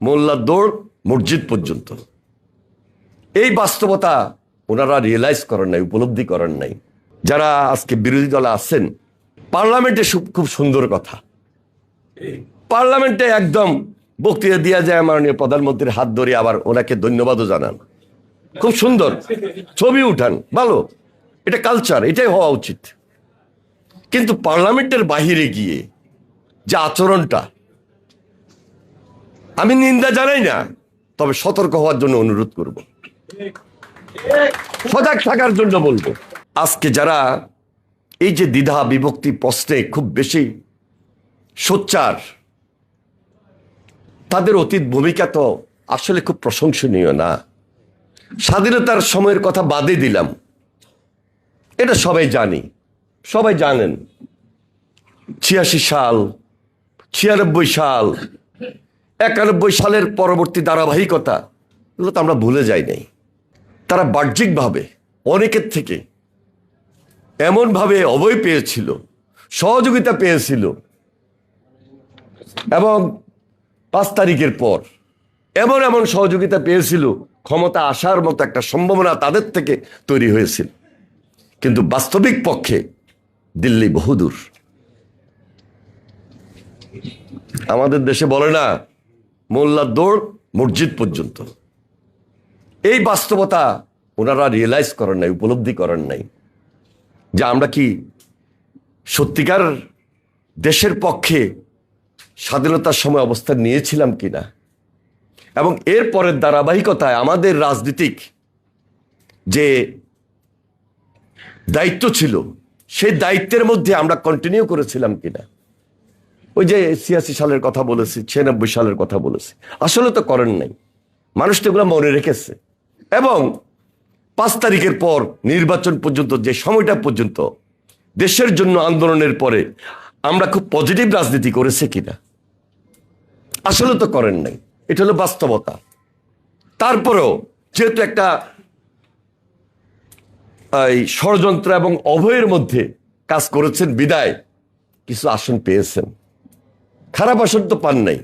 মোল্লার দৌড় মসজিদ পর্যন্ত। এই বাস্তবতা ওনারা রিয়েলাইজ করেন নাই, উপলব্ধি করেন নাই। যারা আজকে বিরোধী দলে আছেন, পার্লামেন্টে খুব সুন্দর কথা, পার্লামেন্টে একদম বক্তৃতা দেওয়া যায়, মাননীয় প্রধানমন্ত্রীর হাত ধরে আবার ওনাকে ধন্যবাদও জানান, খুব সুন্দর ছবি উঠান, ভালো, এটা কালচার, এটাই হওয়া উচিত। কিন্তু পার্লামেন্টের বাহিরে গিয়ে যে আচরণটা, আমি নিন্দা জানাই না, তবে সতর্ক হওয়ার জন্য অনুরোধ করব, সজাগ থাকার জন্য বলবো। আজকে যারা এই যে দ্বিধা বিভক্তি প্রশ্নে খুব বেশি সোচ্চার, তাদের অতীত ভূমিকা তো আসলে খুব প্রশংসনীয় না। স্বাধীনতার সময়ের কথা বাদে দিলাম, এটা সবাই জানি, সবাই জানেন। ৮৬ সাল, ৯৬ সাল, ৯১ সালের পরবর্তী ধারাবাহিকতা, এগুলো তো আমরা ভুলে যাই নাই। তারা বাহ্যিকভাবে অনেকের থেকে এমনভাবে অভয় পেয়েছিল, সহযোগিতা পেয়েছিল, এবং ৫ তারিখের পর এমন এমন সহযোগিতা পেয়েছিল, ক্ষমতা আসার মতো একটা সম্ভাবনা তাদের থেকে তৈরি হয়েছিল। কিন্তু বাস্তবিক পক্ষে দিল্লি বহুদূর। আমাদের দেশে বলে না, মোল্লার দৌড় মসজিদ পর্যন্ত। এই বাস্তবতা ওনারা রিয়েলাইজ করেন নাই, উপলব্ধি করেন নাই, যে আমরা কি সত্যিকার দেশের পক্ষে স্বাধীনতার সময় অবস্থান নিয়েছিলাম কিনা, এবং এর পরের ধারাবাহিকতায় আমাদের রাজনীতিক যে দায়িত্ব ছিল, সেই দায়িত্বের মধ্যে আমরা কন্টিনিউ করেছিলাম কিনা। ওই যে ৮৬ সালের কথা বলেছি, ৯৬ সালের কথা বলেছি, আসলে তো করেন নাই। মানুষ তো এগুলো মনে রেখেছে, এবং ৫ তারিখের পর নির্বাচন পর্যন্ত যে সময়টা পর্যন্ত দেশের জন্য আন্দোলনের পরে আমরা খুব পজিটিভ রাজনীতি করেছি কিনা, আসলে তো করেন নাই। এটা হলো বাস্তবতা। তারপরেও যেহেতু একটা ষড়যন্ত্র এবং অভয়ের মধ্যে কাজ করেছেন বিদায় কিছু আসন পেয়েছেন, খারাপ আসন তো পান নাই।